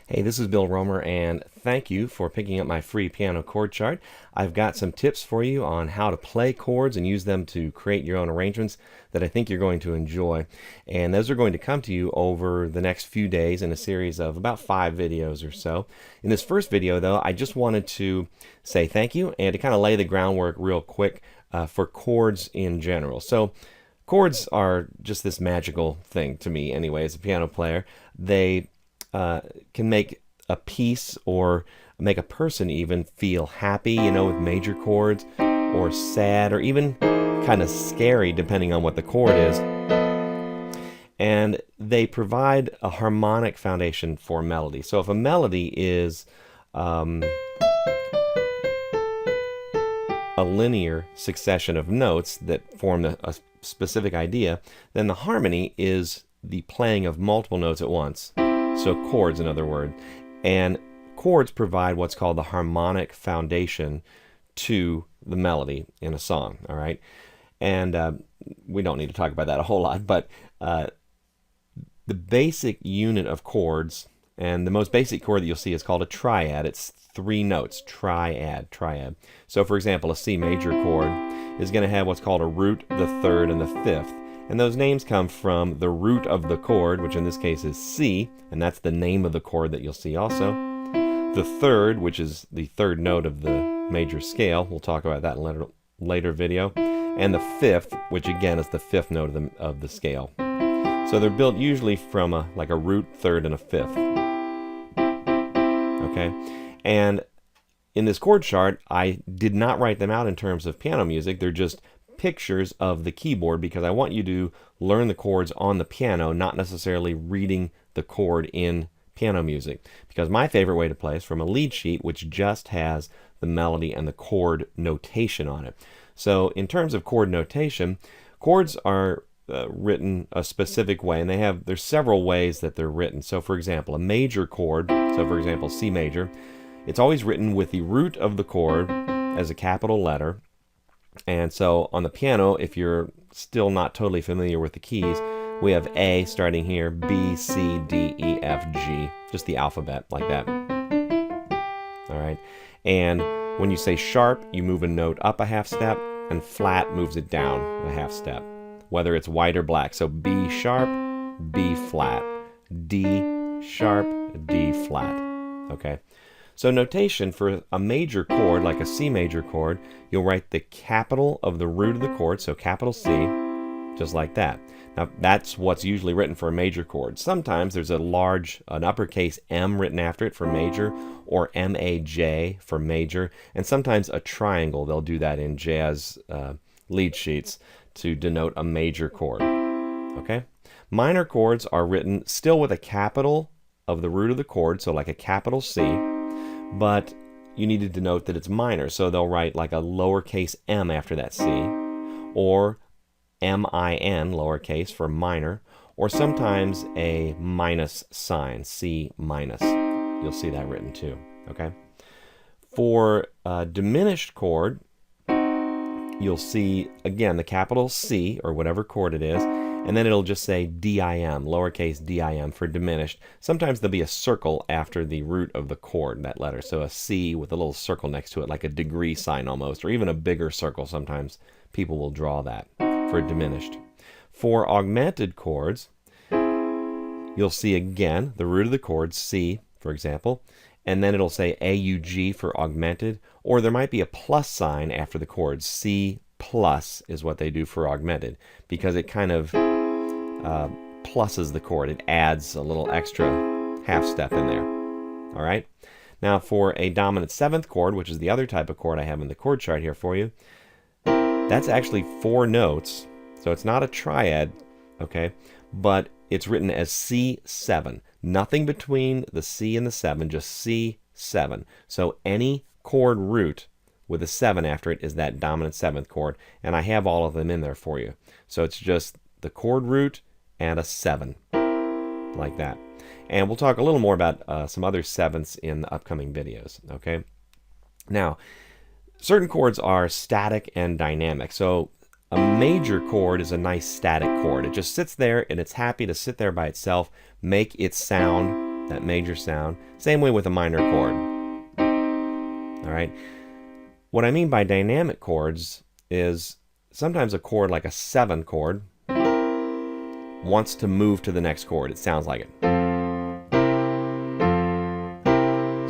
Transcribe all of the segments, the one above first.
Hey, this is Bill Romer, and thank you for picking up my free piano chord chart. I've got some tips for you on how to play chords and use them to create your own arrangements that I think you're going to enjoy. And those are going to come to you over the next few days in a series of about 5 videos or so. In this first video, though, I just wanted to say thank you and to kind of lay the groundwork real quick for chords in general. So, chords are just this magical thing to me anyway as a piano player. They can make a piece or make a person even feel happy, with major chords, or sad, or even kind of scary depending on what the chord is. And they provide a harmonic foundation for melody. So if a melody is a linear succession of notes that form a specific idea, then the harmony is the playing of multiple notes at once. So chords, in other words. And chords provide what's called the harmonic foundation to the melody in a song, all right? And we don't need to talk about that a whole lot, but the basic unit of chords, and the most basic chord that you'll see is called a triad. It's 3 notes, triad. So for example, a C major chord is going to have what's called a root, the third, and the fifth. And those names come from the root of the chord, which in this case is C, and that's the name of the chord that you'll see also. The third, which is the third note of the major scale. We'll talk about that in a later video. And the fifth, which again is the fifth note of the scale. So they're built usually from a root, third, and a fifth. Okay? And in this chord chart, I did not write them out in terms of piano music. They're just pictures of the keyboard because I want you to learn the chords on the piano, not necessarily reading the chord in piano music. Because my favorite way to play is from a lead sheet which just has the melody and the chord notation on it. So in terms of chord notation, chords are written a specific way, and there's several ways that they're written. So for example, a major chord, so for example C major, it's always written with the root of the chord as a capital letter. And so on the piano, if you're still not totally familiar with the keys, we have A starting here, B, C, D, E, F, G, just the alphabet like that. All right. And when you say sharp, you move a note up a half step, and flat moves it down a half step, whether it's white or black. So B sharp, B flat, D sharp, D flat. Okay. So notation for a major chord, like a C major chord, you'll write the capital of the root of the chord, so capital C, just like that. Now that's what's usually written for a major chord. Sometimes there's an uppercase M written after it for major, or M-A-J for major, and sometimes a triangle. They'll do that in jazz lead sheets to denote a major chord. Okay? Minor chords are written still with a capital of the root of the chord, so like a capital C, but you need to denote that it's minor, so they'll write like a lowercase m after that C, or M-I-N, lowercase, for minor, or sometimes a minus sign, C minus. You'll see that written too, okay? For a diminished chord, you'll see, again, the capital C, or whatever chord it is, and then it'll just say D-I-M, lowercase D-I-M for diminished. Sometimes there'll be a circle after the root of the chord, that letter. So a C with a little circle next to it, like a degree sign almost, or even a bigger circle. Sometimes people will draw that for diminished. For augmented chords, you'll see again the root of the chord, C, for example, and then it'll say AUG for augmented, or there might be a plus sign after the chord. C plus is what they do for augmented, because it kind of pluses the chord. It adds a little extra half step in there. All right. Now for a dominant 7th chord, which is the other type of chord I have in the chord chart here for you, that's actually 4 notes. So it's not a triad, okay, but it's written as C7. Nothing between the C and the 7, just C7. So any chord root with a 7 after it is that dominant 7th chord, and I have all of them in there for you. So it's just the chord root and a 7, like that. And we'll talk a little more about some other 7ths in the upcoming videos, okay? Now, certain chords are static and dynamic. So a major chord is a nice static chord. It just sits there and it's happy to sit there by itself, make its sound that major sound. Same way with a minor chord. All right. What I mean by dynamic chords is sometimes a chord like a 7 chord wants to move to the next chord. It sounds like it.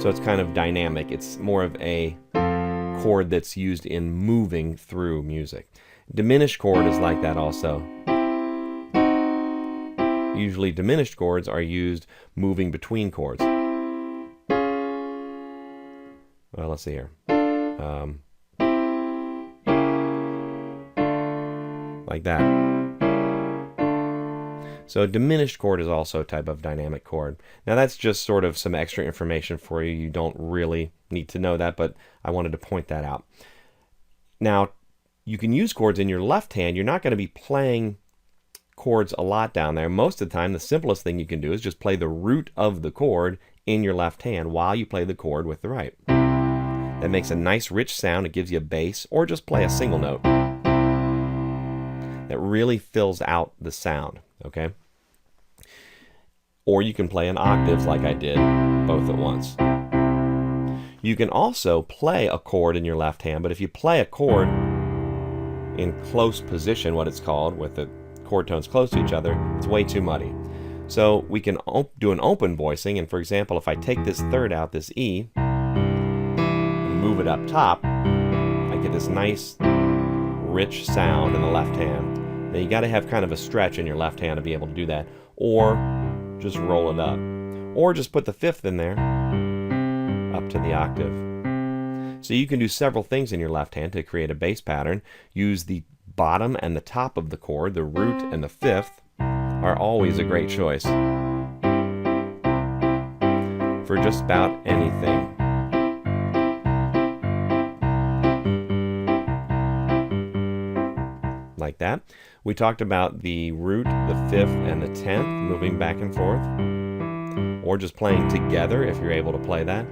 So it's kind of dynamic. It's more of a chord that's used in moving through music. Diminished chord is like that also. Usually diminished chords are used moving between chords. Well, let's see here. Like that. So a diminished chord is also a type of dynamic chord. Now that's just sort of some extra information for you. You don't really need to know that, but I wanted to point that out. Now, you can use chords in your left hand. You're not going to be playing chords a lot down there. Most of the time, the simplest thing you can do is just play the root of the chord in your left hand while you play the chord with the right. That makes a nice rich sound. It gives you a bass, or just play a single note. That really fills out the sound, okay? Or you can play in octaves like I did, both at once. You can also play a chord in your left hand, but if you play a chord in close position, what it's called, with the chord tones close to each other, it's way too muddy. So we can do an open voicing, and for example, if I take this third out, this E, and move it up top, I get this nice rich sound in the left hand. Now you got to have kind of a stretch in your left hand to be able to do that, or just roll it up, or just put the fifth in there up to the octave. So you can do several things in your left hand to create a bass pattern. Use the bottom and the top of the chord. The root and the fifth are always a great choice for just about anything. Like that. We talked about the root, the fifth, and the 10th moving back and forth, or just playing together if you're able to play that.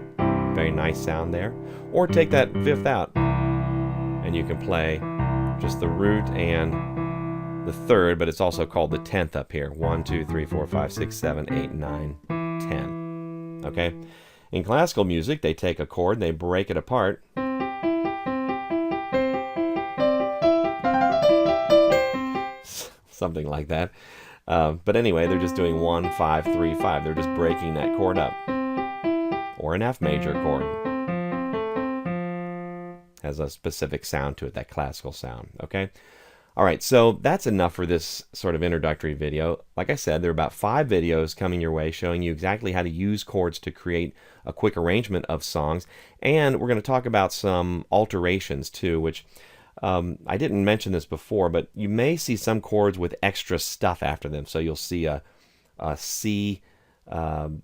Very nice sound there. Or take that fifth out and you can play just the root and the third, but it's also called the 10th up here. 1, 2, 3, 4, 5, 6, 7, 8, 9, 10. Okay? In classical music, they take a chord and they break it apart. Something like that. But anyway, they're just doing 1, 5, 3, 5. They're just breaking that chord up. Or an F major chord. Has a specific sound to it, that classical sound. Okay? Alright, so that's enough for this sort of introductory video. Like I said, there are about 5 videos coming your way showing you exactly how to use chords to create a quick arrangement of songs. And we're going to talk about some alterations too, which I didn't mention this before, but you may see some chords with extra stuff after them. So you'll see a C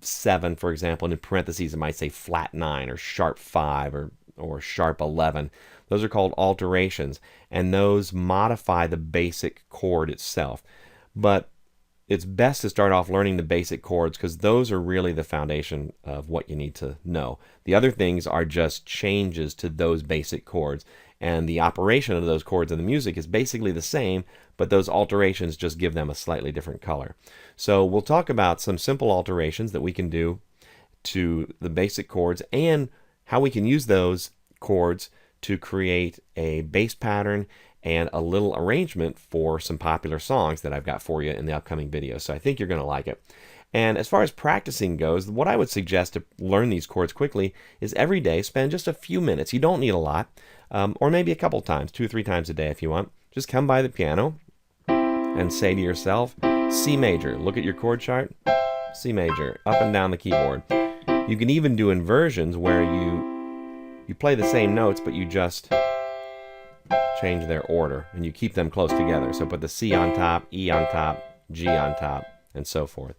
7, for example, and in parentheses it might say flat 9 or sharp 5 or sharp 11. Those are called alterations, and those modify the basic chord itself. But it's best to start off learning the basic chords because those are really the foundation of what you need to know. The other things are just changes to those basic chords, and the operation of those chords in the music is basically the same, but those alterations just give them a slightly different color. So we'll talk about some simple alterations that we can do to the basic chords and how we can use those chords to create a bass pattern and a little arrangement for some popular songs that I've got for you in the upcoming video. So I think you're going to like it. And as far as practicing goes, what I would suggest to learn these chords quickly is every day spend just a few minutes. You don't need a lot, or maybe a couple times, 2 or 3 times a day if you want. Just come by the piano and say to yourself, C major. Look at your chord chart, C major, up and down the keyboard. You can even do inversions where you play the same notes, but you just change their order, and you keep them close together. So put the C on top, E on top, G on top, and so forth.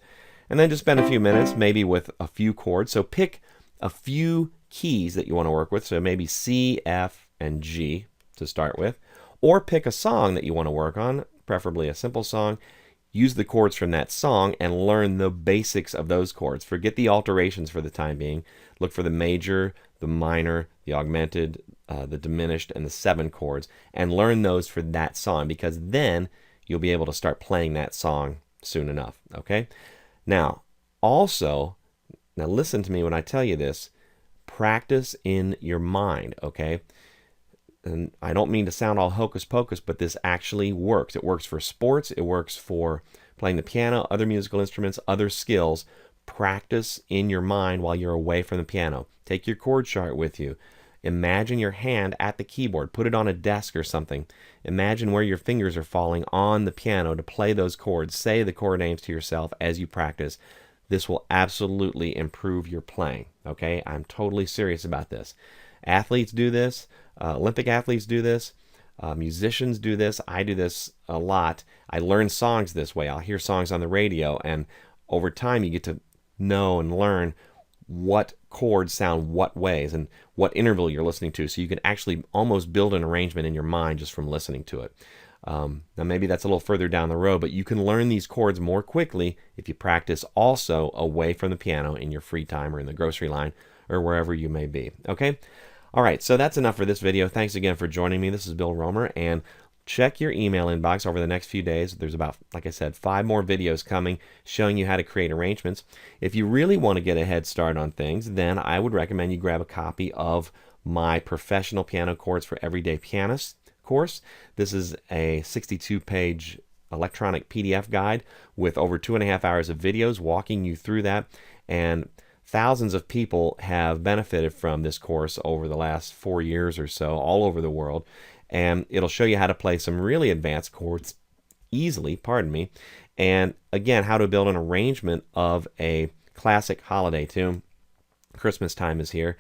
And then just spend a few minutes, maybe with a few chords. So pick a few keys that you want to work with. So maybe C, F, and G to start with. Or pick a song that you want to work on, preferably a simple song. Use the chords from that song and learn the basics of those chords. Forget the alterations for the time being. Look for the major, the minor, the augmented, the diminished, and the 7 chords, and learn those for that song, because then you'll be able to start playing that song soon enough. Okay? Now, also, Now listen to me when I tell you this. Practice in your mind, okay? And I don't mean to sound all hocus pocus, but this actually works. It works for sports, it works for playing the piano, other musical instruments, other skills. Practice in your mind while you're away from the piano. Take your chord chart with you. Imagine your hand at the keyboard. Put it on a desk or something. Imagine where your fingers are falling on the piano to play those chords. Say the chord names to yourself as you practice. This will absolutely improve your playing. Okay? I'm totally serious about this. Athletes do this. Olympic athletes do this. Musicians do this. I do this a lot. I learn songs this way. I'll hear songs on the radio, and over time you get to know and learn what chords sound what ways and what interval you're listening to, so you can actually almost build an arrangement in your mind just from listening to it. Now maybe that's a little further down the road, but you can learn these chords more quickly if you practice also away from the piano in your free time or in the grocery line or wherever you may be. Okay? All right, so that's enough for this video. Thanks again for joining me. This is Bill Romer, and check your email inbox over the next few days. There's about, like I said, 5 more videos coming showing you how to create arrangements. If you really want to get a head start on things, then I would recommend you grab a copy of my Professional Piano Chords for Everyday Pianists course. This is a 62-page electronic PDF guide with over 2.5 hours of videos walking you through that, and thousands of people have benefited from this course over the last 4 years or so all over the world. And it'll show you how to play some really advanced chords easily, and again, how to build an arrangement of a classic holiday tune. Christmas time is here.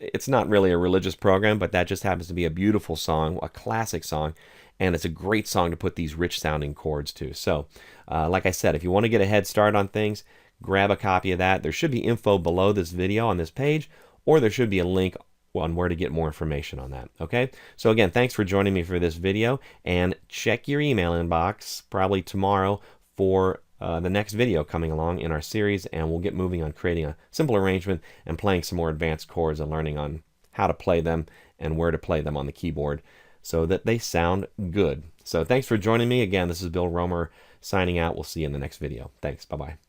It's not really a religious program, but that just happens to be a beautiful song, a classic song, and it's a great song to put these rich sounding chords to. So, like I said, if you want to get a head start on things, grab a copy of that. There should be info below this video on this page, or there should be a link on where to get more information on that. Okay, so again, thanks for joining me for this video, and check your email inbox probably tomorrow for the next video coming along in our series, and we'll get moving on creating a simple arrangement and playing some more advanced chords and learning on how to play them and where to play them on the keyboard so that they sound good. So thanks for joining me again. This is Bill Romer signing out. We'll see you in the next video. Thanks. Bye-bye.